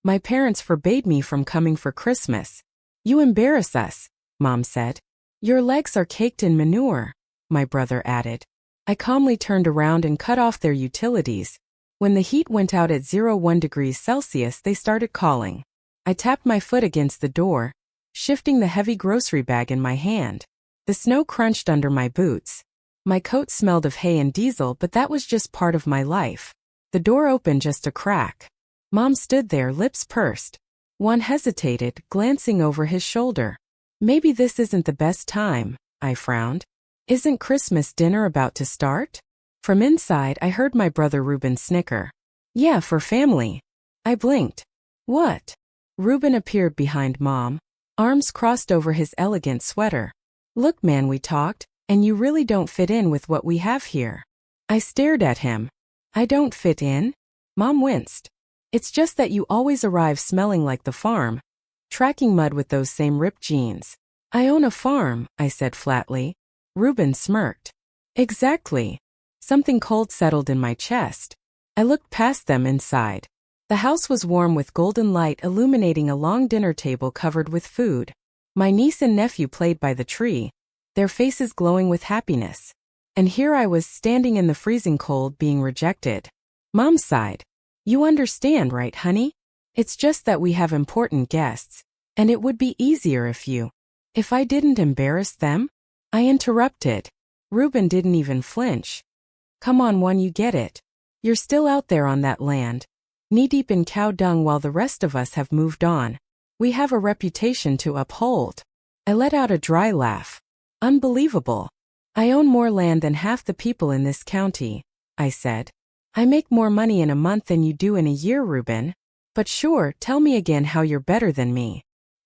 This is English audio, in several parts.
My parents forbade me from coming for Christmas. You embarrass us, Mom said. Your legs are caked in manure, my brother added. I calmly turned around and cut off their utilities. When the heat went out at 01 degrees Celsius, they started calling. I tapped my foot against the door, shifting the heavy grocery bag in my hand. The snow crunched under my boots. My coat smelled of hay and diesel, but that was just part of my life. The door opened just a crack. Mom stood there, lips pursed. Juan hesitated, glancing over his shoulder. Maybe this isn't the best time, I frowned. Isn't Christmas dinner about to start? From inside, I heard my brother Ruben snicker. Yeah, for family. I blinked. What? Ruben appeared behind Mom, arms crossed over his elegant sweater. Look, man, we talked, and you really don't fit in with what we have here. I stared at him. I don't fit in? Mom winced. It's just that you always arrive smelling like the farm, tracking mud with those same ripped jeans. I own a farm, I said flatly. Ruben smirked. Exactly. Something cold settled in my chest. I looked past them inside. The house was warm with golden light illuminating a long dinner table covered with food. My niece and nephew played by the tree, their faces glowing with happiness. And here I was standing in the freezing cold being rejected. Mom sighed. You understand, right, honey? It's just that we have important guests, and it would be easier if I didn't embarrass them? I interrupted. Ruben didn't even flinch. Come on, Juan, you get it. You're still out there on that land, knee-deep in cow dung while the rest of us have moved on. We have a reputation to uphold. I let out a dry laugh. Unbelievable. I own more land than half the people in this county, I said. I make more money in a month than you do in a year, Ruben. But sure, tell me again how you're better than me.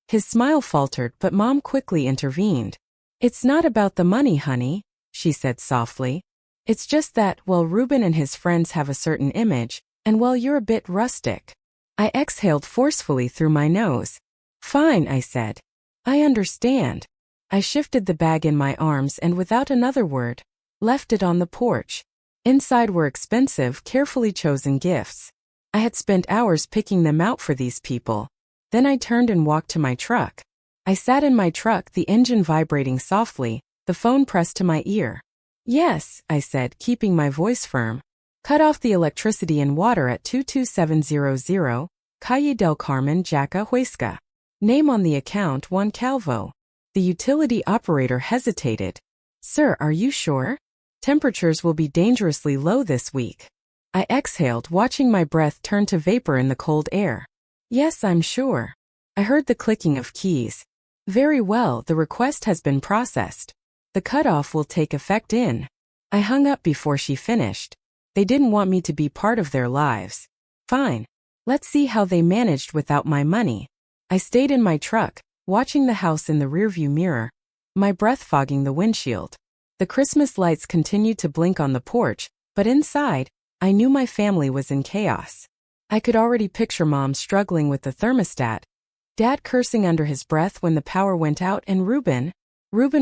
His smile faltered, but Mom quickly intervened. It's not about the money, honey, she said softly. It's just that, well, Ruben and his friends have a certain image, and well, you're a bit rustic. I exhaled forcefully through my nose. Fine, I said. I understand. I shifted the bag in my arms and without another word, left it on the porch. Inside were expensive, carefully chosen gifts. I had spent hours picking them out for these people. Then I turned and walked to my truck. I sat in my truck, the engine vibrating softly, the phone pressed to my ear. Yes, I said, keeping my voice firm. Cut off the electricity and water at 22700, Calle del Carmen, Jaca, Huesca. Name on the account, Juan Calvo. The utility operator hesitated. Sir, are you sure? Temperatures will be dangerously low this week. I exhaled, watching my breath turn to vapor in the cold air. Yes, I'm sure. I heard the clicking of keys. Very well, the request has been processed. The cutoff will take effect in. I hung up before she finished. They didn't want me to be part of their lives. Fine. Let's see how they managed without my money. I stayed in my truck, watching the house in the rearview mirror, my breath fogging the windshield. The Christmas lights continued to blink on the porch, but inside, I knew my family was in chaos. I could already picture Mom struggling with the thermostat, Dad cursing under his breath when the power went out, and Ruben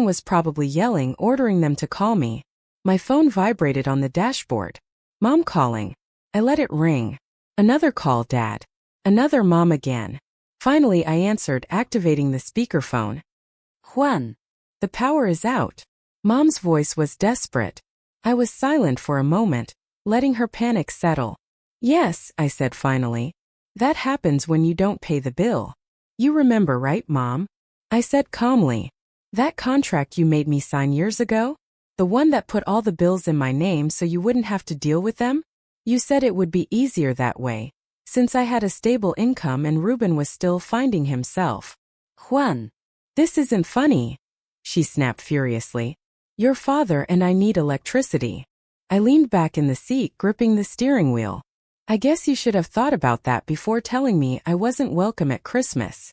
was probably yelling, ordering them to call me. My phone vibrated on the dashboard. Mom calling. I let it ring. Another call, Dad. Another Mom again. Finally I answered, activating the speakerphone. Juan. The power is out. Mom's voice was desperate. I was silent for a moment, letting her panic settle. Yes, I said finally. That happens when you don't pay the bill. You remember, right, Mom? I said calmly. That contract you made me sign years ago? The one that put all the bills in my name so you wouldn't have to deal with them? You said it would be easier that way, since I had a stable income and Ruben was still finding himself. Juan. This isn't funny, she snapped furiously. Your father and I need electricity. I leaned back in the seat, gripping the steering wheel. I guess you should have thought about that before telling me I wasn't welcome at Christmas.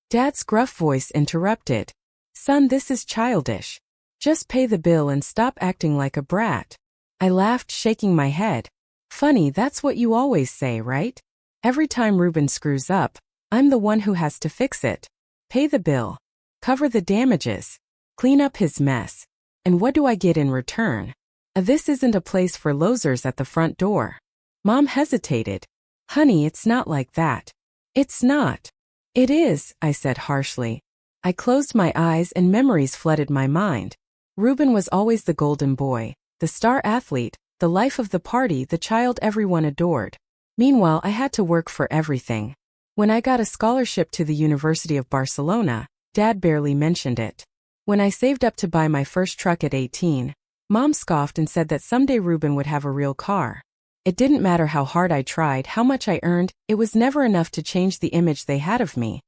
Dad's gruff voice interrupted. Son, this is childish. Just pay the bill and stop acting like a brat. I laughed, shaking my head. Funny, that's what you always say, right? Every time Ruben screws up, I'm the one who has to fix it. Pay the bill. Cover the damages. Clean up his mess. And what do I get in return? This isn't a place for losers at the front door. Mom hesitated. Honey, it's not like that. It's not. It is, I said harshly. I closed my eyes and memories flooded my mind. Reuben was always the golden boy, the star athlete, the life of the party, the child everyone adored. Meanwhile, I had to work for everything. When I got a scholarship to the University of Barcelona, Dad barely mentioned it. When I saved up to buy my first truck at 18, Mom scoffed and said that someday Reuben would have a real car. It didn't matter how hard I tried, how much I earned, it was never enough to change the image they had of me.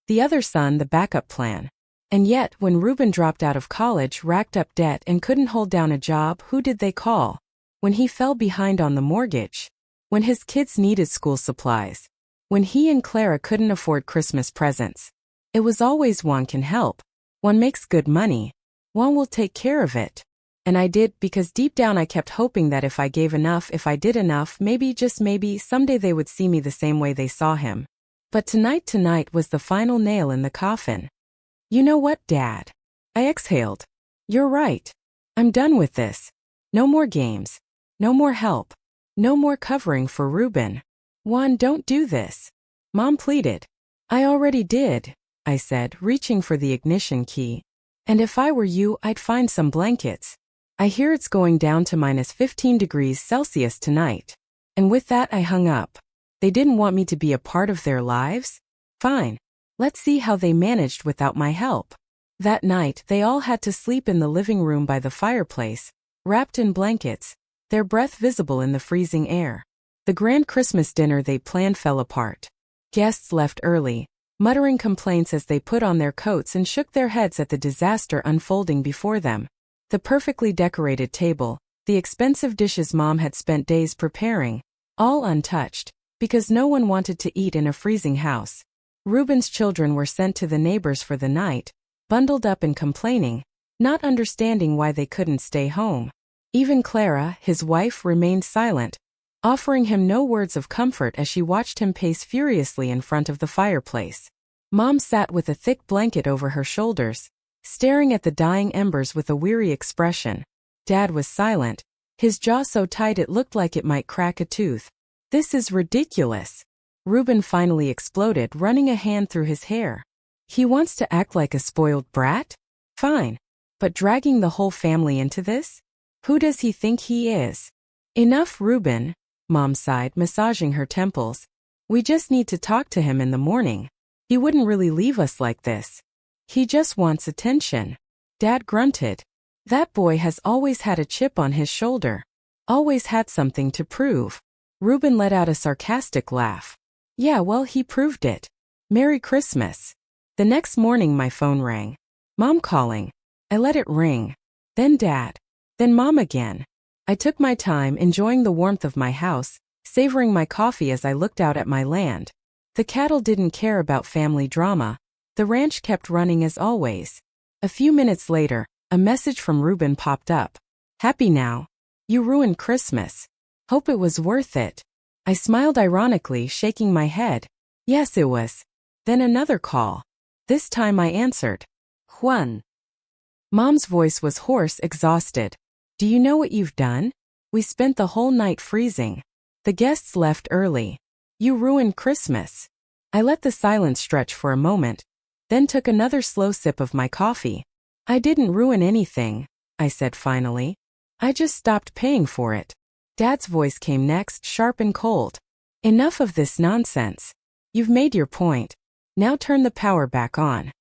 The other son, the backup plan. And yet, when Reuben dropped out of college, racked up debt, and couldn't hold down a job, who did they call? When he fell behind on the mortgage. When his kids needed school supplies. When he and Clara couldn't afford Christmas presents. It was always one can help. One makes good money. One will take care of it. And I did, because deep down I kept hoping that if I gave enough, if I did enough, maybe, just maybe, someday they would see me the same way they saw him. But tonight was the final nail in the coffin. You know what, Dad? I exhaled. You're right. I'm done with this. No more games. No more help. No more covering for Reuben. Juan, don't do this. Mom pleaded. I already did, I said, reaching for the ignition key. And if I were you, I'd find some blankets. I hear it's going down to -15 degrees Celsius tonight. And with that I hung up. They didn't want me to be a part of their lives? Fine. Let's see how they managed without my help. That night, they all had to sleep in the living room by the fireplace, wrapped in blankets, their breath visible in the freezing air. The grand Christmas dinner they planned fell apart. Guests left early, muttering complaints as they put on their coats and shook their heads at the disaster unfolding before them. The perfectly decorated table, the expensive dishes Mom had spent days preparing, all untouched, because no one wanted to eat in a freezing house. Reuben's children were sent to the neighbors for the night, bundled up and complaining, not understanding why they couldn't stay home. Even Clara, his wife, remained silent, offering him no words of comfort as she watched him pace furiously in front of the fireplace. Mom sat with a thick blanket over her shoulders, staring at the dying embers with a weary expression. Dad was silent, his jaw so tight it looked like it might crack a tooth. This is ridiculous. Reuben finally exploded, running a hand through his hair. He wants to act like a spoiled brat? Fine. But dragging the whole family into this? Who does he think he is? Enough, Reuben, Mom sighed, massaging her temples. We just need to talk to him in the morning. He wouldn't really leave us like this. He just wants attention. Dad grunted. That boy has always had a chip on his shoulder. Always had something to prove. Reuben let out a sarcastic laugh. Yeah, well, he proved it. Merry Christmas. The next morning my phone rang. Mom calling. I let it ring. Then Dad. Then Mom again. I took my time, enjoying the warmth of my house, savoring my coffee as I looked out at my land. The cattle didn't care about family drama. The ranch kept running as always. A few minutes later, a message from Reuben popped up. Happy now. You ruined Christmas. Hope it was worth it. I smiled ironically, shaking my head. Yes, it was. Then another call. This time I answered. Juan. Mom's voice was hoarse, exhausted. Do you know what you've done? We spent the whole night freezing. The guests left early. You ruined Christmas. I let the silence stretch for a moment, then took another slow sip of my coffee. I didn't ruin anything, I said finally. I just stopped paying for it. Dad's voice came next, sharp and cold. Enough of this nonsense. You've made your point. Now turn the power back on.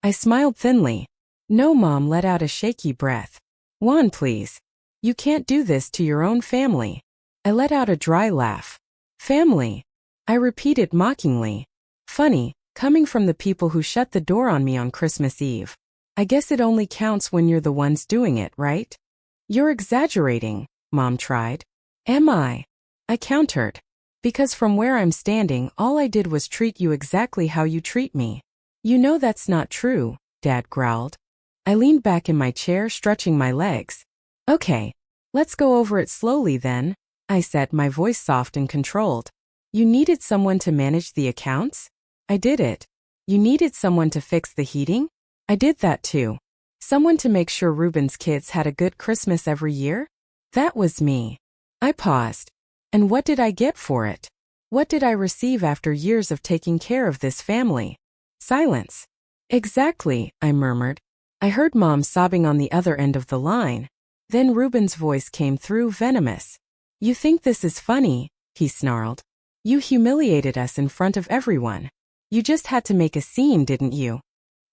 I smiled thinly. No, Mom let out a shaky breath. Juan, please. You can't do this to your own family. I let out a dry laugh. Family? I repeated mockingly. Funny, coming from the people who shut the door on me on Christmas Eve. I guess it only counts when you're the ones doing it, right? You're exaggerating, Mom tried. Am I? I countered. Because from where I'm standing, all I did was treat you exactly how you treat me. You know that's not true, Dad growled. I leaned back in my chair, stretching my legs. Okay, let's go over it slowly then, I said, my voice soft and controlled. You needed someone to manage the accounts? I did it. You needed someone to fix the heating? I did that too. Someone to make sure Reuben's kids had a good Christmas every year? That was me. I paused. And what did I get for it? What did I receive after years of taking care of this family? Silence. Exactly, I murmured. I heard Mom sobbing on the other end of the line. Then Reuben's voice came through, venomous. You think this is funny, he snarled. You humiliated us in front of everyone. You just had to make a scene, didn't you?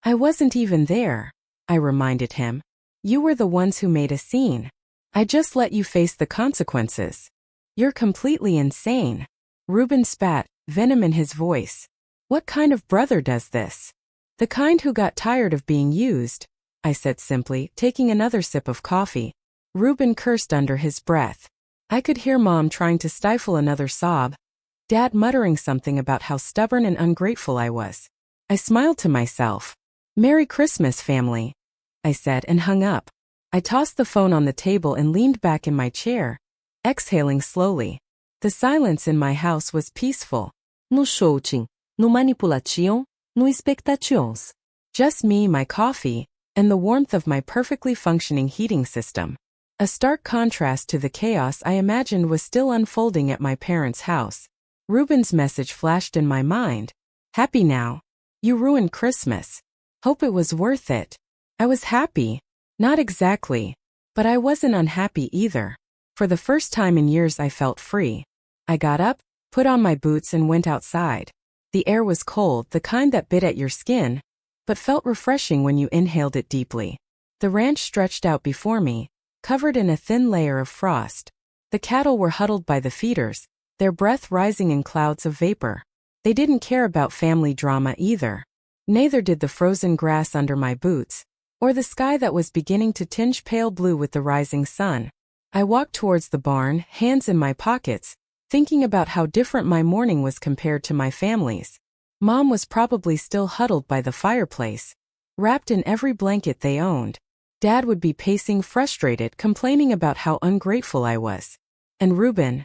I wasn't even there, I reminded him. You were the ones who made a scene. I just let you face the consequences. You're completely insane. Reuben spat, venom in his voice. What kind of brother does this? The kind who got tired of being used, I said simply, taking another sip of coffee. Reuben cursed under his breath. I could hear Mom trying to stifle another sob. Dad muttering something about how stubborn and ungrateful I was. I smiled to myself. Merry Christmas, family, I said and hung up. I tossed the phone on the table and leaned back in my chair, exhaling slowly. The silence in my house was peaceful. No shouting, no manipulation, no expectations. Just me, my coffee, and the warmth of my perfectly functioning heating system. A stark contrast to the chaos I imagined was still unfolding at my parents' house. Reuben's message flashed in my mind. Happy now? You ruined Christmas. Hope it was worth it. I was happy. Not exactly. But I wasn't unhappy either. For the first time in years I felt free. I got up, put on my boots and went outside. The air was cold, the kind that bit at your skin, but felt refreshing when you inhaled it deeply. The ranch stretched out before me, covered in a thin layer of frost. The cattle were huddled by the feeders, their breath rising in clouds of vapor. They didn't care about family drama either. Neither did the frozen grass under my boots, or the sky that was beginning to tinge pale blue with the rising sun. I walked towards the barn, hands in my pockets, thinking about how different my morning was compared to my family's. Mom was probably still huddled by the fireplace, wrapped in every blanket they owned. Dad would be pacing frustrated, complaining about how ungrateful I was. And Reuben?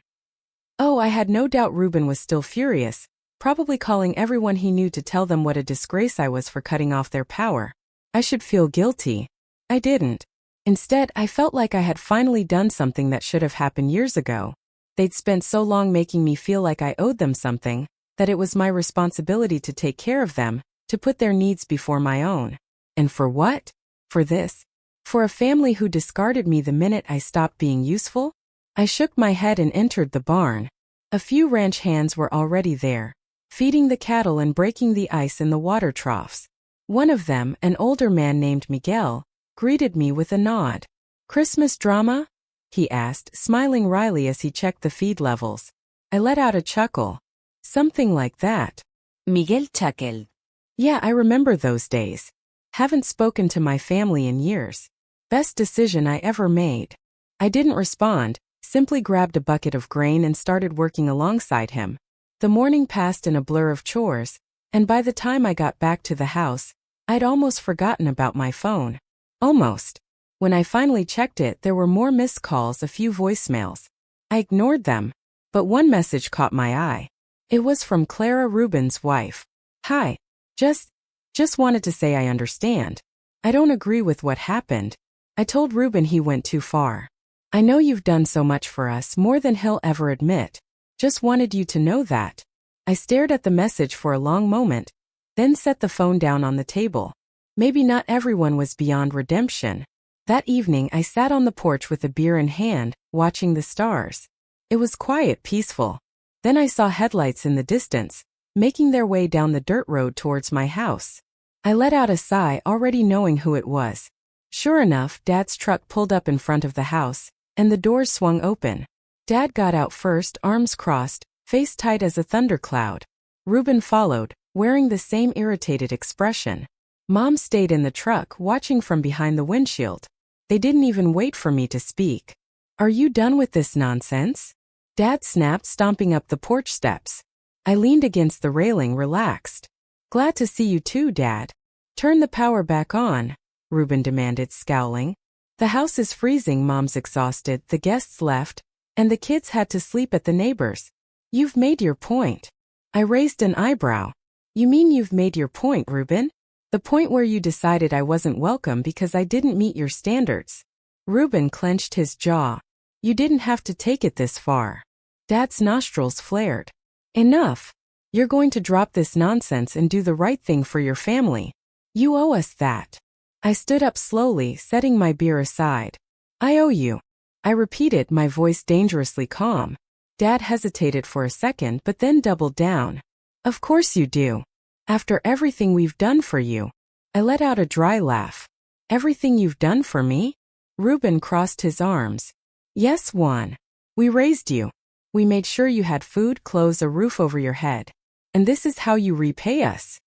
Oh, I had no doubt Reuben was still furious, probably calling everyone he knew to tell them what a disgrace I was for cutting off their power. I should feel guilty. I didn't. Instead, I felt like I had finally done something that should have happened years ago. They'd spent so long making me feel like I owed them something, that it was my responsibility to take care of them, to put their needs before my own. And for what? For this? For a family who discarded me the minute I stopped being useful? I shook my head and entered the barn. A few ranch hands were already there, feeding the cattle and breaking the ice in the water troughs. One of them, an older man named Miguel, greeted me with a nod. Christmas drama? He asked, smiling wryly as he checked the feed levels. I let out a chuckle. Something like that. Miguel chuckled. Yeah, I remember those days. Haven't spoken to my family in years. Best decision I ever made. I didn't respond, simply grabbed a bucket of grain and started working alongside him. The morning passed in a blur of chores, and by the time I got back to the house, I'd almost forgotten about my phone. Almost. When I finally checked it, there were more missed calls, a few voicemails. I ignored them, but one message caught my eye. It was from Clara, Reuben's wife. Hi. Just wanted to say I understand. I don't agree with what happened. I told Reuben he went too far. I know you've done so much for us, more than he'll ever admit. Just wanted you to know that. I stared at the message for a long moment, then set the phone down on the table. Maybe not everyone was beyond redemption. That evening I sat on the porch with a beer in hand, watching the stars. It was quiet, peaceful. Then I saw headlights in the distance, making their way down the dirt road towards my house. I let out a sigh, already knowing who it was. Sure enough, Dad's truck pulled up in front of the house, and the doors swung open. Dad got out first, arms crossed, face tight as a thundercloud. Reuben followed, wearing the same irritated expression. Mom stayed in the truck, watching from behind the windshield. They didn't even wait for me to speak. Are you done with this nonsense? Dad snapped, stomping up the porch steps. I leaned against the railing, relaxed. Glad to see you too, Dad. Turn the power back on, Reuben demanded, scowling. The house is freezing, Mom's exhausted, the guests left, and the kids had to sleep at the neighbors. You've made your point. I raised an eyebrow. You mean you've made your point, Reuben? The point where you decided I wasn't welcome because I didn't meet your standards. Reuben clenched his jaw. You didn't have to take it this far. Dad's nostrils flared. Enough. You're going to drop this nonsense and do the right thing for your family. You owe us that. I stood up slowly, setting my beer aside. I owe you. I repeated, my voice dangerously calm. Dad hesitated for a second but then doubled down. Of course you do. After everything we've done for you. I let out a dry laugh. Everything you've done for me? Reuben crossed his arms. Yes, Juan. We raised you. We made sure you had food, clothes, a roof over your head. And this is how you repay us.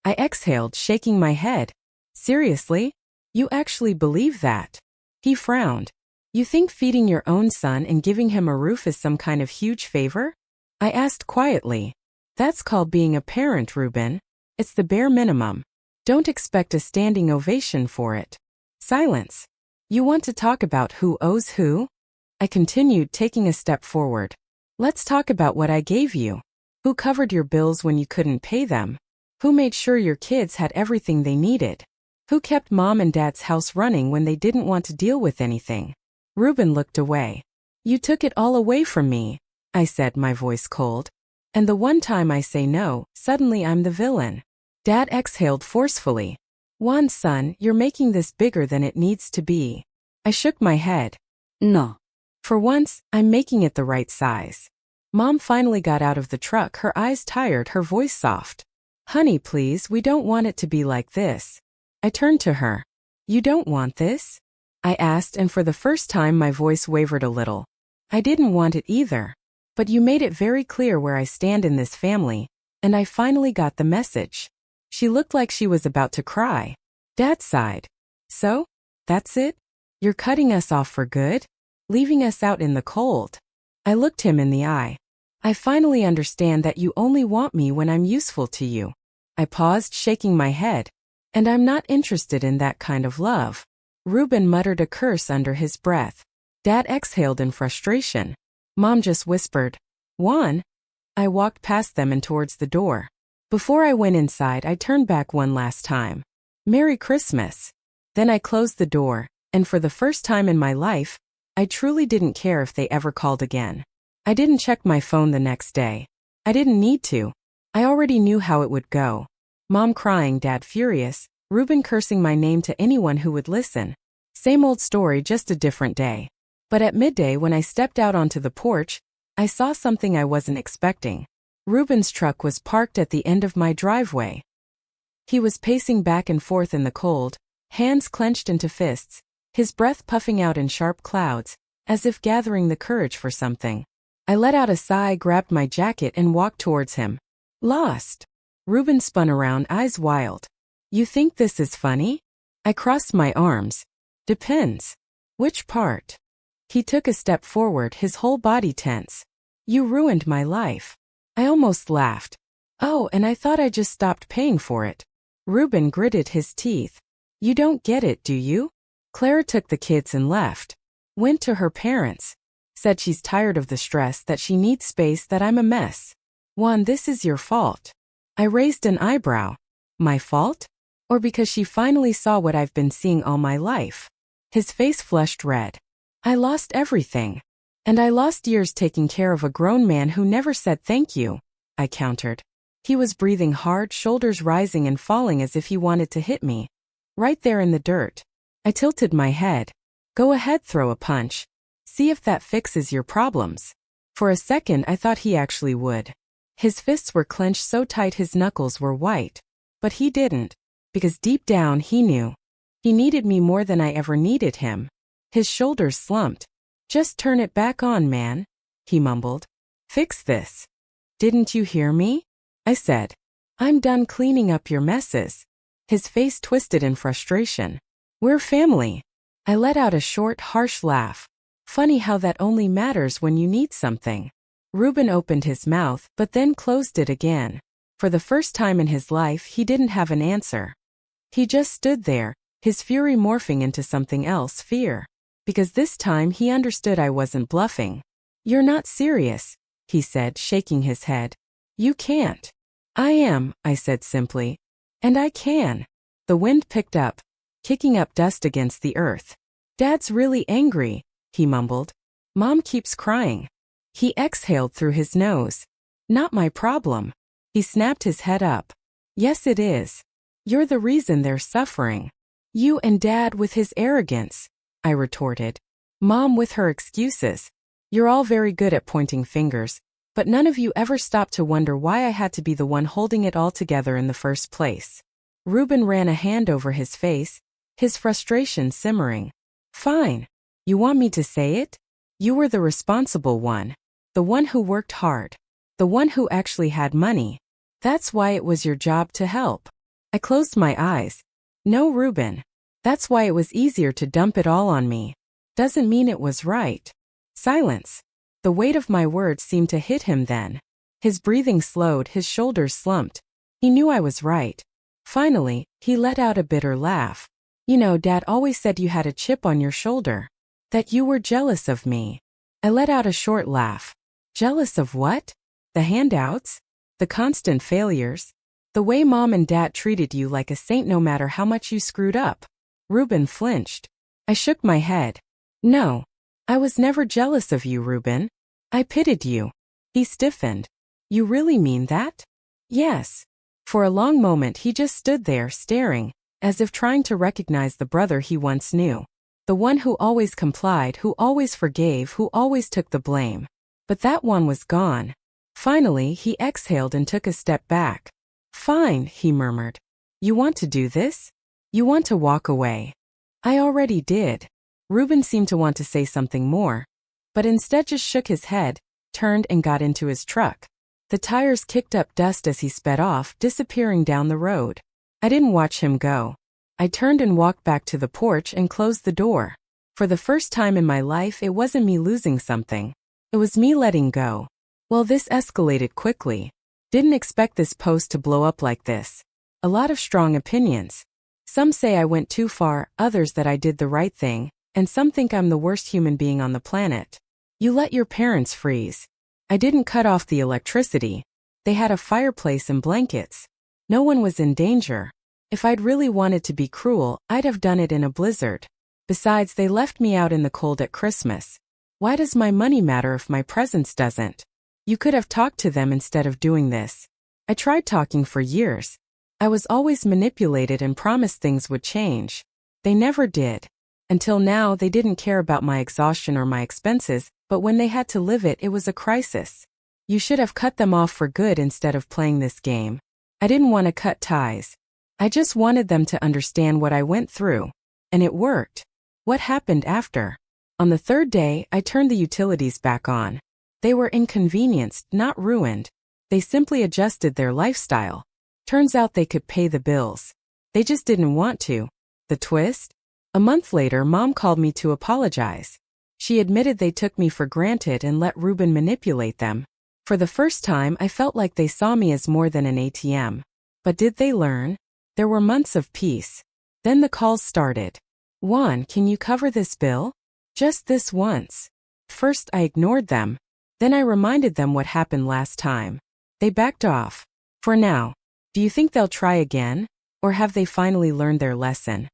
I exhaled, shaking my head. Seriously? You actually believe that? He frowned. You think feeding your own son and giving him a roof is some kind of huge favor? I asked quietly. That's called being a parent, Reuben. It's the bare minimum. Don't expect a standing ovation for it. Silence. You want to talk about who owes who? I continued, taking a step forward. Let's talk about what I gave you. Who covered your bills when you couldn't pay them? Who made sure your kids had everything they needed? Who kept mom and dad's house running when they didn't want to deal with anything? Reuben looked away. You took it all away from me, I said, my voice cold. And the one time I say no, suddenly I'm the villain. Dad exhaled forcefully. Juan, son, you're making this bigger than it needs to be. I shook my head. No. For once, I'm making it the right size. Mom finally got out of the truck, her eyes tired, her voice soft. Honey, please, we don't want it to be like this. I turned to her. You don't want this? I asked, and for the first time my voice wavered a little. I didn't want it either. But you made it very clear where I stand in this family, and I finally got the message. She looked like she was about to cry. Dad sighed. So? That's it? You're cutting us off for good? Leaving us out in the cold? I looked him in the eye. I finally understand that you only want me when I'm useful to you. I paused, shaking my head. And I'm not interested in that kind of love. Reuben muttered a curse under his breath. Dad exhaled in frustration. Mom just whispered, Juan. I walked past them and towards the door. Before I went inside, I turned back one last time. Merry Christmas. Then I closed the door, and for the first time in my life, I truly didn't care if they ever called again. I didn't check my phone the next day. I didn't need to. I already knew how it would go. Mom crying, Dad furious, Reuben cursing my name to anyone who would listen. Same old story, just a different day. But at midday when I stepped out onto the porch, I saw something I wasn't expecting. Reuben's truck was parked at the end of my driveway. He was pacing back and forth in the cold, hands clenched into fists, his breath puffing out in sharp clouds, as if gathering the courage for something. I let out a sigh, grabbed my jacket, and walked towards him. Lost. Reuben spun around, eyes wild. You think this is funny? I crossed my arms. Depends. Which part? He took a step forward, his whole body tense. You ruined my life. I almost laughed. Oh, and I thought I just stopped paying for it. Reuben gritted his teeth. You don't get it, do you? Clara took the kids and left. Went to her parents. Said she's tired of the stress, that she needs space, that I'm a mess. Juan, this is your fault. I raised an eyebrow. My fault? Or because she finally saw what I've been seeing all my life? His face flushed red. I lost everything. And I lost years taking care of a grown man who never said thank you, I countered. He was breathing hard, shoulders rising and falling as if he wanted to hit me. Right there in the dirt. I tilted my head. Go ahead, throw a punch. See if that fixes your problems. For a second I thought he actually would. His fists were clenched so tight his knuckles were white. But he didn't. Because deep down he knew. He needed me more than I ever needed him. His shoulders slumped. Just turn it back on, man, he mumbled. Fix this. Didn't you hear me? I said. I'm done cleaning up your messes. His face twisted in frustration. We're family. I let out a short, harsh laugh. Funny how that only matters when you need something. Reuben opened his mouth, but then closed it again. For the first time in his life, he didn't have an answer. He just stood there, his fury morphing into something else, fear. Because this time he understood I wasn't bluffing. You're not serious, he said, shaking his head. You can't. I am, I said simply. And I can. The wind picked up, kicking up dust against the earth. Dad's really angry, he mumbled. Mom keeps crying. He exhaled through his nose. Not my problem. He snapped his head up. Yes, it is. You're the reason they're suffering. You and Dad with his arrogance, I retorted. Mom with her excuses. You're all very good at pointing fingers, but none of you ever stopped to wonder why I had to be the one holding it all together in the first place. Reuben ran a hand over his face, his frustration simmering. Fine. You want me to say it? You were the responsible one. The one who worked hard. The one who actually had money. That's why it was your job to help. I closed my eyes. No, Reuben. That's why it was easier to dump it all on me. Doesn't mean it was right. Silence. The weight of my words seemed to hit him then. His breathing slowed, his shoulders slumped. He knew I was right. Finally, he let out a bitter laugh. You know, Dad always said you had a chip on your shoulder. That you were jealous of me. I let out a short laugh. Jealous of what? The handouts? The constant failures? The way Mom and Dad treated you like a saint no matter how much you screwed up? Reuben flinched. I shook my head. No. I was never jealous of you, Reuben. I pitied you. He stiffened. You really mean that? Yes. For a long moment he just stood there staring, as if trying to recognize the brother he once knew. The one who always complied, who always forgave, who always took the blame. But that one was gone. Finally, he exhaled and took a step back. Fine, he murmured. You want to do this? You want to walk away? I already did. Reuben seemed to want to say something more, but instead just shook his head, turned and got into his truck. The tires kicked up dust as he sped off, disappearing down the road. I didn't watch him go. I turned and walked back to the porch and closed the door. For the first time in my life, it wasn't me losing something. It was me letting go. Well, this escalated quickly. Didn't expect this post to blow up like this. A lot of strong opinions. Some say I went too far, others that I did the right thing, and some think I'm the worst human being on the planet. You let your parents freeze. I didn't cut off the electricity. They had a fireplace and blankets. No one was in danger. If I'd really wanted to be cruel, I'd have done it in a blizzard. Besides, they left me out in the cold at Christmas. Why does my money matter if my presence doesn't? You could have talked to them instead of doing this. I tried talking for years. I was always manipulated and promised things would change. They never did. Until now, they didn't care about my exhaustion or my expenses, but when they had to live it, it was a crisis. You should have cut them off for good instead of playing this game. I didn't want to cut ties. I just wanted them to understand what I went through. And it worked. What happened after? On the third day, I turned the utilities back on. They were inconvenienced, not ruined. They simply adjusted their lifestyle. Turns out they could pay the bills. They just didn't want to. The twist? A month later, Mom called me to apologize. She admitted they took me for granted and let Reuben manipulate them. For the first time, I felt like they saw me as more than an ATM. But did they learn? There were months of peace. Then the calls started. Juan, can you cover this bill? Just this once. First, I ignored them. Then I reminded them what happened last time. They backed off. For now. Do you think they'll try again? Or have they finally learned their lesson?